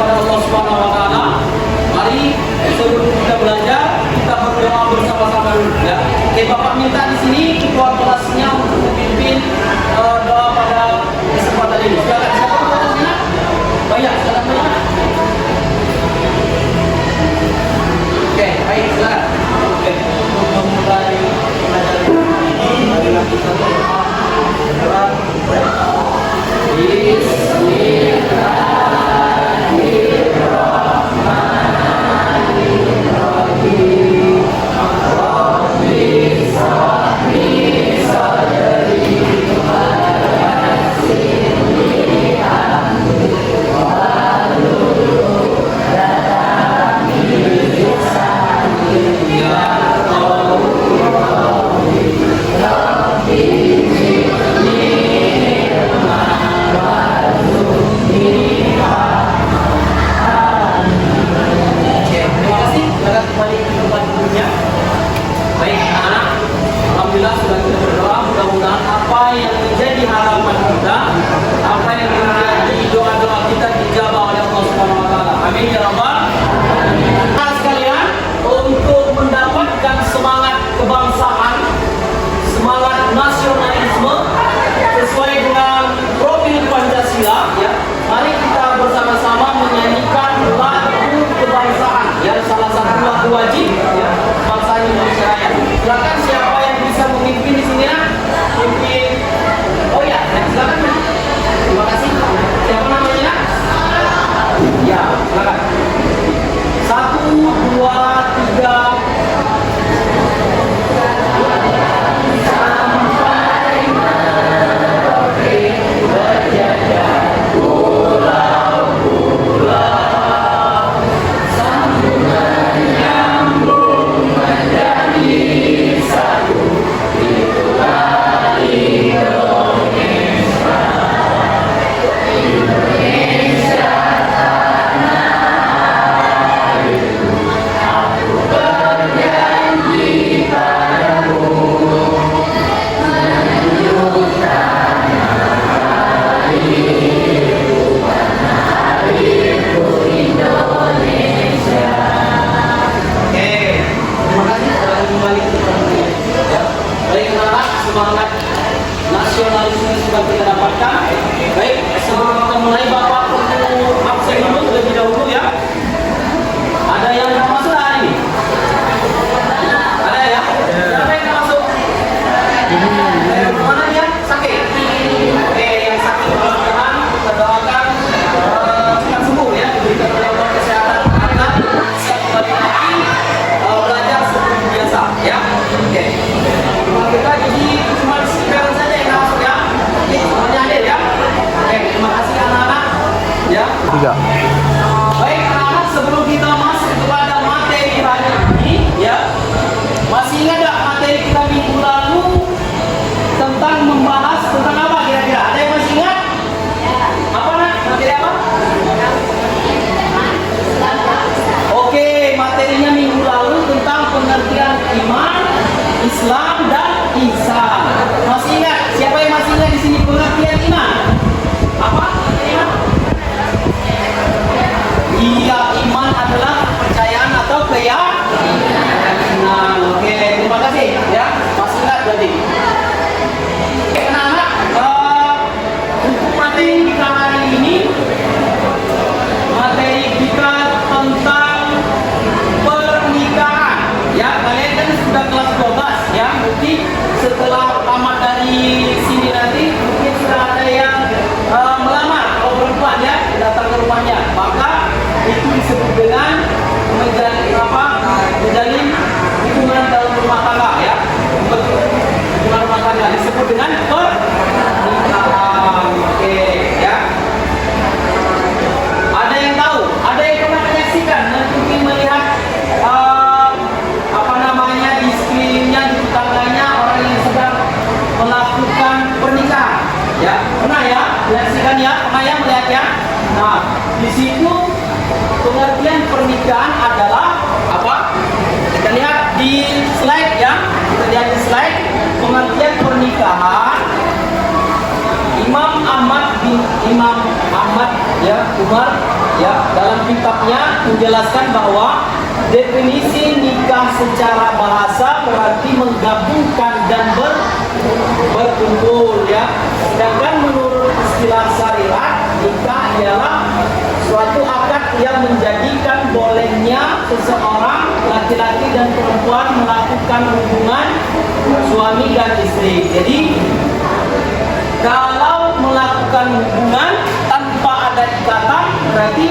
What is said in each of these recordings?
kepada Allah Subhanahu wa taala. Mari sebelum kita belajar, kita berdoa bersama-sama dulu ya. Oke, Bapak minta di sini ketua kelasnya untuk memimpin doa pada kesempatan ini. Silakan, siapa kelasnya? Banyak, silakan banyak. Oke, baik, silakan. Oke, untuk memulai pelajaran ini, marilah kita berdoa. Alhamdulillah sudah kita berdoa, mudah-mudahan apa yang menjadi harapan kita, apa yang menjadi doa-doa kita dijabah oleh Allah Subhanahu wa taala. Amin ya rabbal alamin. Sekalian, untuk mendapatkan semangat kebangsaan, semangat nasionalisme sesuai dengan profil Pancasila ya. Mari kita bersama-sama menyanyikan lagu kebangsaan ya, salah satu lagu wajib ya, bangsa Indonesia Raya. Silakan siapa yang bisa memimpin di sini ya? Memimpin. Oh ya, silakan. Terima kasih. Siapa namanya? Ya, silakan. 1, 2, 3. Semangat nasionalisme sudah kita dapatkan. Baik, sebelum kita mulai, Bapak perlu absen dulu terlebih dahulu ya. Ada yang mau masuk hari ini? Ada ya? Siapa yang mau masuk? Mana dia? Sakit? Oke, yang sakit mudah-mudahan kita doakan cepat sembuh ya, diberikan oleh Allah kesehatan agar bisa kembali lagi belajar seperti biasa ya. Oke. Kita jadi cuma sekarang saja yang masuk ya. Oke, semuanya hadir ya. Oke, terima kasih anak-anak ya. 3. Baik anak-anak, sebelum kita masuk kepada materi hari ini ya, masih ingat tak materi kita minggu lalu tentang membahas tentang apa kira-kira? Ada yang masih ingat? Apa nak? Materi apa? Oke, materinya minggu lalu tentang pengertian iman, Islam dan ihsan. Masih ingat? Siapa yang masih ingat di sini pengertian iman? Apa? Iman? Iya, iman adalah kepercayaan atau keyakinan. Oke, terima kasih ya. Masih ingat berarti? Anak-anak, untuk materi kita hari ini, materi kita tentang pernikahan. Ya, kalian kan sudah kelas 12 ya. Mungkin setelah tamat dari sini nanti mungkin sudah ada yang melamar kalau perempuan ya, datang ke rumahnya. Maka itu disebut dengan menjalin hubungan dalam rumah tangga ya. Hubungan rumah tangga disebut dengan pernikahan. Oke ya. Ada yang tahu? Ada yang pernah menyaksikan? Mungkin melihat di sekelilingnya, di tetangganya orang yang sedang melakukan pernikahan ya, pernah ya menyaksikan ya, pernah ya melihat ya. Nah, di situ pengertian pernikahan adalah apa? Kita lihat di slide ya, kita lihat di slide pengertian pernikahan. Imam Ahmad ya Umar ya dalam kitabnya menjelaskan bahwa definisi nikah secara bahasa berarti menggabungkan dan berkumpul ya. Sedangkan menurut istilah syariat, nikah ialah suatu akad yang menjadikan bolehnya seseorang laki-laki dan perempuan melakukan hubungan suami dan istri. Jadi kalau melakukan hubungan tanpa ada ikatan berarti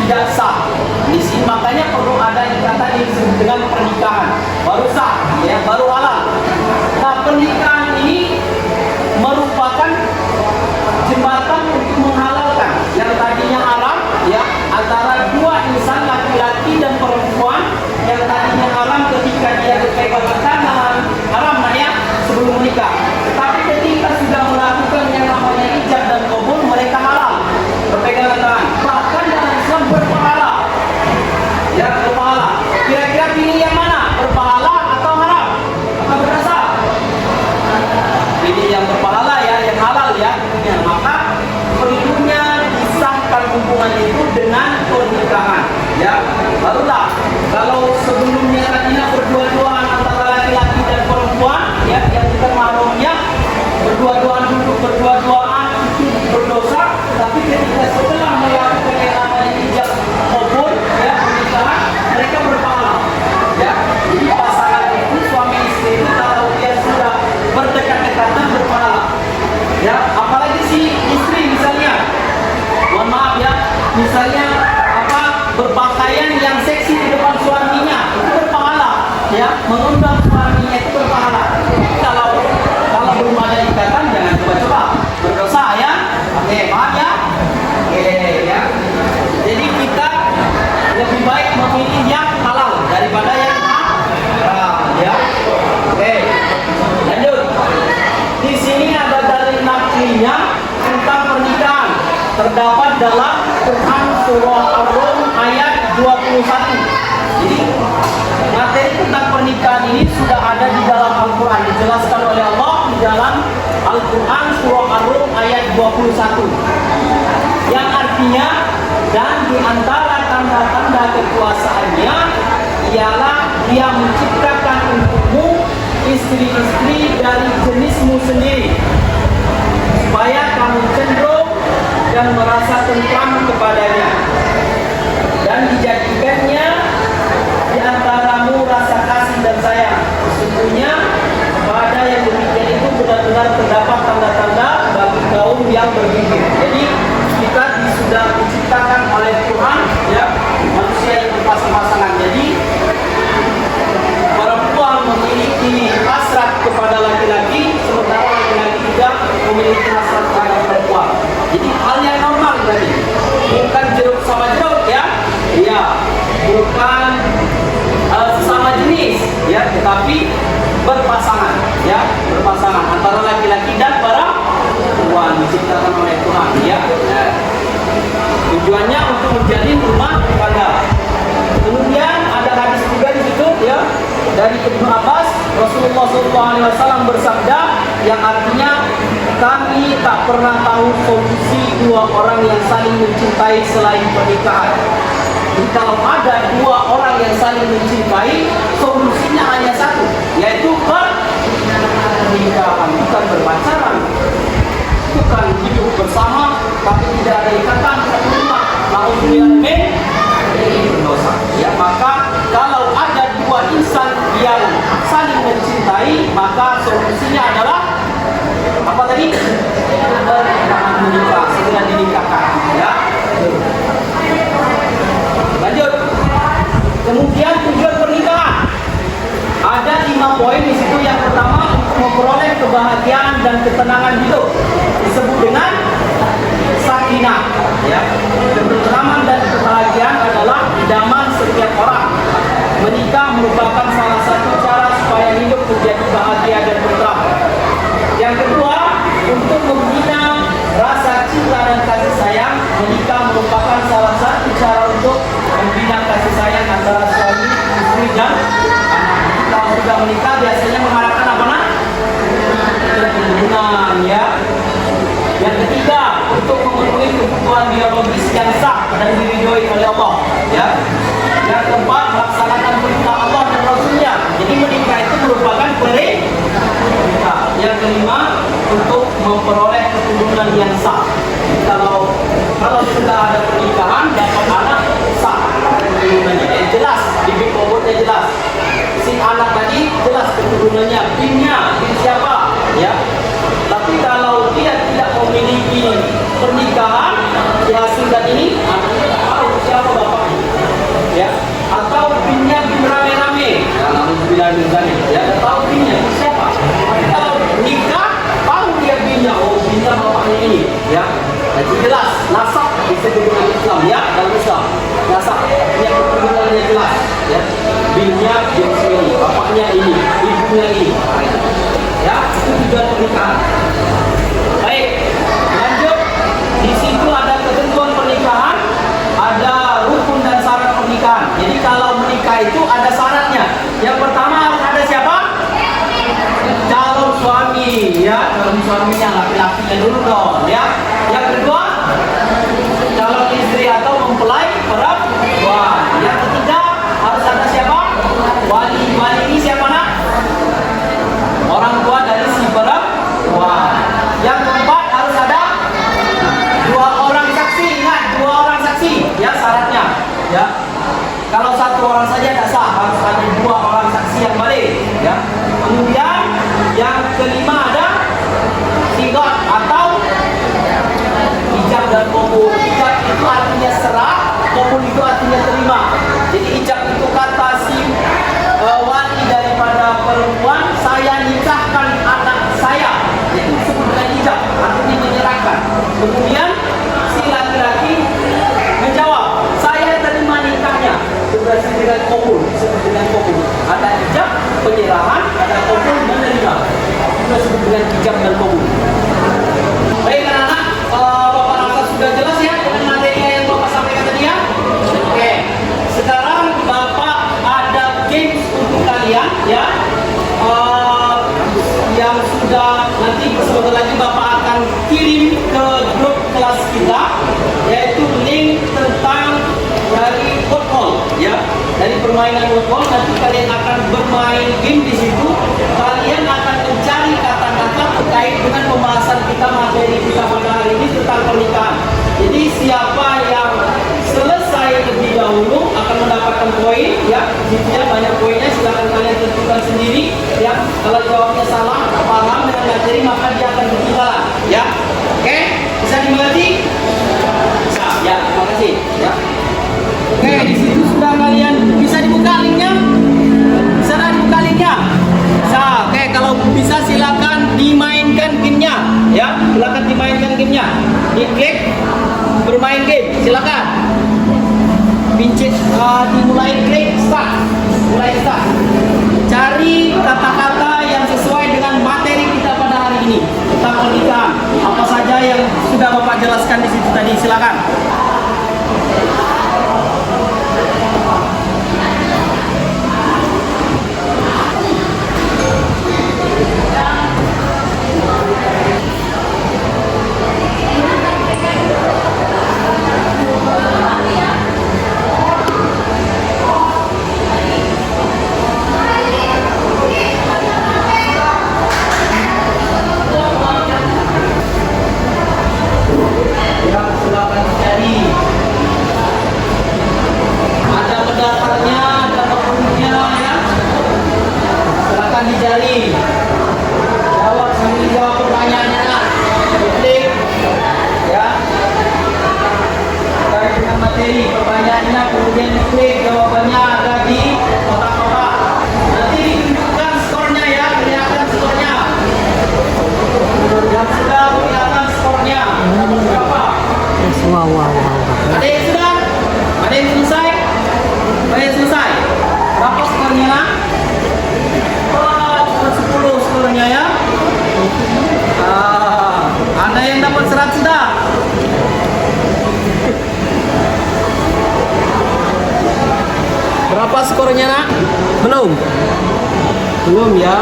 tidak sah. Di sini makanya perlu ada ikatan yang disebut dengan pernikahan, baru sah, ya, baru halal. Nah, pernikahan ini merupakan jembatan untuk menghalalkan yang tadinya haram, ya, antara dua insan laki-laki dan perempuan yang tadinya haram ketika dia berpegangan tangan, haram ya sebelum menikah. Tetapi ketika sudah melakukan yang namanya ijab dan qabul, mereka halal berpegangan tangan. Bahkan dalam Islam berpahala. Ya, berpahala. Kira-kira pilih yang mana? Berpahala atau haram? Atau berdosa? Pilih yang berpahala ya, yang halal ya. Maka perlunya disahkan hubungan itu dengan pernikahan. Ya, barulah kalau sebelumnya tadinya berdua-duaan antara laki-laki dan perempuan, ya, yang bukan mahramnya, berdua-duaan duduk berdua-duaan itu berdosa. Tapi ketika setelah melakukan yang namanya ijab qabul, ya, pernikahan, mereka berpahala. Ya, jadi pasangan itu suami istri itu kalau dia sudah berdekat-dekatan berpahala. Ya, apalagi si istri misalnya, mohon maaf ya, misalnya berpakaian yang seksi di depan suaminya itu berpahala, ya, mengundang suaminya itu berpahala. Kalau belum ada ikatan jangan coba-coba, berdosa ya. Oke, paham ya? Oke ya. Jadi kita lebih baik memilih yang halal daripada yang haram, ya. Oke, lanjut. Di sini ada dalil naklinya tentang pernikahan, terdapat dalam Quran surah Ar-Rum ayat 21. Jadi materi tentang pernikahan ini sudah ada di dalam Al-Quran, dijelaskan oleh Allah di dalam Al-Quran surah Ar-Rum ayat 21, yang artinya, dan di antara tanda-tanda kekuasaannya ialah Dia menciptakan untukmu istri-istri dari jenismu sendiri, supaya kamu cenderung dan merasa tentram kepadanya, dan dijadikannya di antaramu rasa kasih dan sayang. Sesungguhnya pada yang demikian itu benar-benar terdapat tanda-tanda bagi kaum yang berpikir. Jadi kita sudah diciptakan oleh Tuhan, ya, manusia yang berpasang-pasangan. Jadi perempuan memiliki hasrat kepada laki-laki, sementara laki-laki juga memiliki hasrat kepada perempuan. Jadi hal yang normal tadi, bukan jeruk sama jeruk ya, ya, bukan sama jenis ya, tetapi berpasangan ya, berpasangan antara laki-laki dan perempuan diciptakan oleh Tuhan ya. Tujuannya untuk menjalin rumah tangga. Kemudian ada hadis juga di situ ya, dari Ibnu Abbas, Rasulullah SAW bersabda yang artinya, kami tak pernah tahu solusi dua orang yang saling mencintai selain pernikahan. Jadi kalau ada dua orang yang saling mencintai, solusinya hanya satu, yaitu pernikahan, bukan berpacaran, bukan hidup bersama tapi tidak ada ikatan satu rumah, naudzubillah berdosa. Ya, maka kalau ada dua insan yang saling mencintai, maka solusinya adalah apa tadi? Menikah, segera dinikahkan. Ya. Lanjut. Kemudian tujuan pernikahan ada 5 poin di situ. Yang pertama, untuk memperoleh kebahagiaan dan ketenangan hidup, disebut dengan sakinah. Ya, ketenangan dan kebahagiaan adalah idaman setiap orang. Menikah merupakan salah satu cara supaya hidup menjadi bahagia dan tentram. Yang kedua, untuk membina rasa cinta dan kasih sayang, menikah merupakan salah satu cara untuk membina kasih sayang antara suami, istri, dan anak. Kalau sudah menikah biasanya mengharapkan apa nak? Hubungan ya. Yang ketiga, untuk memenuhi memenuhi kebutuhan biologis yang sah dan diridhoi oleh Allah. Ya. Yang keempat, melaksanakan perintah Allah dan Rasulnya. Jadi menikah itu merupakan perintah. Yang kelima, untuk memperoleh keturunan yang sah. Kalau sudah ada pernikahan, dapat anak sah. Keturunannya jelas, bibit bobotnya jelas. Si anak tadi jelas keturunannya, bin siapa, ya. Tapi kalau dia tidak memiliki pernikahan, dihasilkan ini, anaknya tak tahu siapa bapaknya, ya. Atau binnya bin rame-rame, ya, namun bilang ya, tak tahu binnya siapa. Tapi kalau nikah, tahu dia binnya, oh binnya bapaknya ini, ya. Jadi jelas, nasab disebut dengan Islam, ya, dalam Islam. Nasab yang keturunannya jelas, ya. Binnya bin ini, bapaknya ini, ibunya ini, ya. Itu juga pernikahan. Baik, lanjut. Di situ ada ketentuan pernikahan, ada rukun dan syarat pernikahan. Jadi kalau menikah itu ada syaratnya. Yang pertama harus ada siapa? Calon suami, ya. Calon suaminya laki-lakinya dulu dong, ya. Yang kedua, calon istri atau mempelai perempuan. Yang ketiga, harus ada siapa? Wali. Wali ini siapa, nak? Orang tua dari si perempuan. Yang keempat, harus ada 2 orang saksi. Ingat, 2 orang saksi, ya syaratnya, ya. Kalau 1 orang saja tidak sah, harus ada 2 orang saksi yang balik, ya. Kemudian yang kelima ada sigot atau ijab dan kabul. Ijab itu artinya serah, kabul itu artinya terima. Jadi ijab itu kata si wali daripada perempuan, saya nikahkan anak saya. Itu disebut dengan ijab, artinya menyerahkan. Kemudian si laki-laki menjawab, saya terima nikahnya. Itu berarti dengan kabul, disebut dengan kabul. Ada ijab, penyerahan, ada kabul, menerima. Itu disebut dengan ijab dan kabul. Baik anak-anak, Bapak rasa sudah jelas ya dengan materinya yang Bapak sampaikan tadi ya? Oke, sekarang Bapak ada games untuk kalian ya, yang sudah nanti sebentar lagi Bapak akan kirim ke grup kelas kita, yaitu link tentang dari football ya, dari permainan football. Nanti kalian akan bermain game di situ. Kalian akan mencari kata-kata terkait dengan pembahasan kita, materi kita pada hari ini tentang pernikahan. Jadi siapa yang selesai lebih dahulu akan mendapatkan poin ya. Di situ banyak poinnya, silakan kalian tentukan sendiri ya. Kalau jawabnya salah, paham dengan materi, maka dia akan ketinggalan ya. Oke, bisa dimengerti? Bisa ya, terima kasih ya. Oke, di situ sudah kalian bisa dibuka linknya. Bisa dibuka linknya. Bisa. Oke, kalau bisa silakan dimainkan gamenya ya. Silakan dimainkan gamenya. Diklik bermain game. Silakan. Pincet dimulai, klik start. Mulai start. Cari kata-kata yang sesuai dengan materi kita pada hari ini tentang pernikahan. Apa saja yang sudah Bapak jelaskan di situ tadi, silakan. Dicari, jawab sambil jawab pertanyaannya, klik ya, terkait dengan materi pertanyaannya, kemudian klik jawabannya ada di kotak-kotak. Nanti ditunjukkan skornya ya, kelihatan skornya. Yang sudah kelihatan skornya berapa? Ada yang sudah? Ada yang selesai? Ada yang selesai? Berapa skornya nak? 10 skornya ya. Ada yang dapat 100 sudah? Berapa skornya nak? Belum? Belum ya.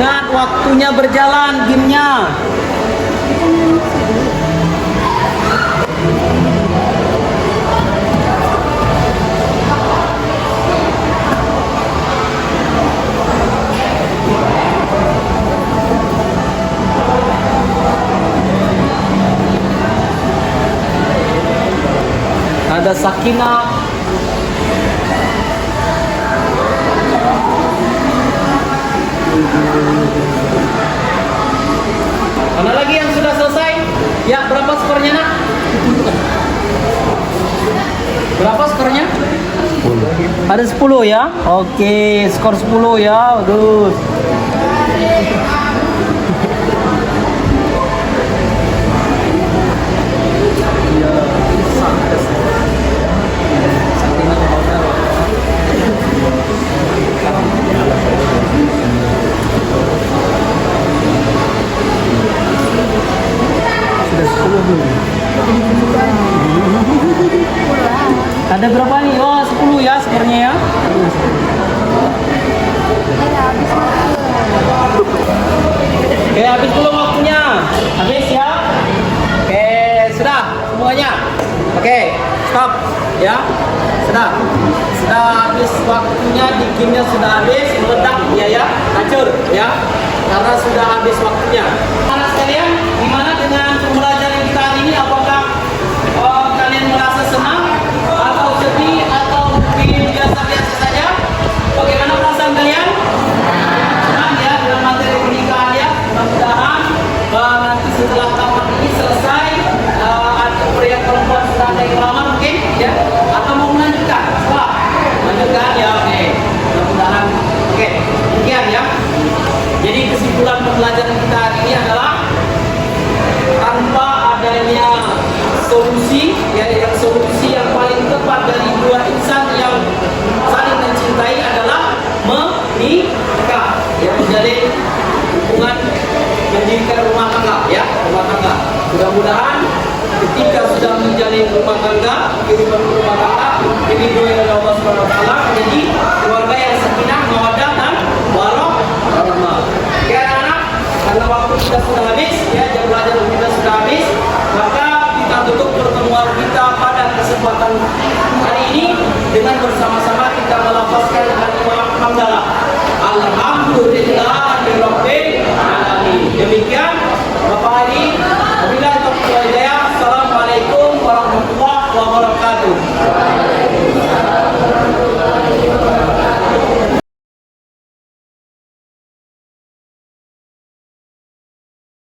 Ingat waktunya berjalan gamenya. Ada Sakinah. Mana lagi yang sudah selesai? Ya, berapa skornya nak? Berapa skornya? 10. Ada 10 ya? Oke, skor 10 ya. Bagus. Ada berapa nih? Oh, 10 ya skornya ya. Oke, habis belum waktunya? Habis ya? Oke, sudah semuanya. Oke, stop ya. Sudah habis waktunya, di gamenya sudah habis, meledak ya, hancur ya. Karena sudah habis waktunya. Anak sekalian, gimana dengan pembelajaran kita hari ini? Apakah kalian merasa senang atau sedih atau mungkin biasa-biasa saja? Bagaimana perasaan kalian? Senang ya dengan materi pernikahan ya. Mudah-mudahan nanti setelah tamat ini selesai, ada pria perempuan sudah ada yang lama mungkin ya, atau mau melanjutkan sekolah? Lanjutkan ya, oke. Mudah-mudahan oke. Demikian ya. Jadi kesimpulan pembelajaran kita hari ini adalah tanpa adanya solusi, ya, yang solusi yang paling tepat dari dua insan yang saling mencintai adalah menikah, ya, menjalin hubungan, mendirikan rumah tangga, ya, rumah tangga. Mudah-mudahan ketika sudah menjalin rumah tangga, kehidupan rumah tangga, jadi doa dari Allah Subhanahu Wa Taala menjadi keluarga yang sakinah, mawaddah dan warahmah. Ya anak-anak, karena waktu kita sudah habis, ya, jam belajar kita sudah habis, maka kita tutup pertemuan kita pada kesempatan hari ini dengan bersama-sama kita melafazkan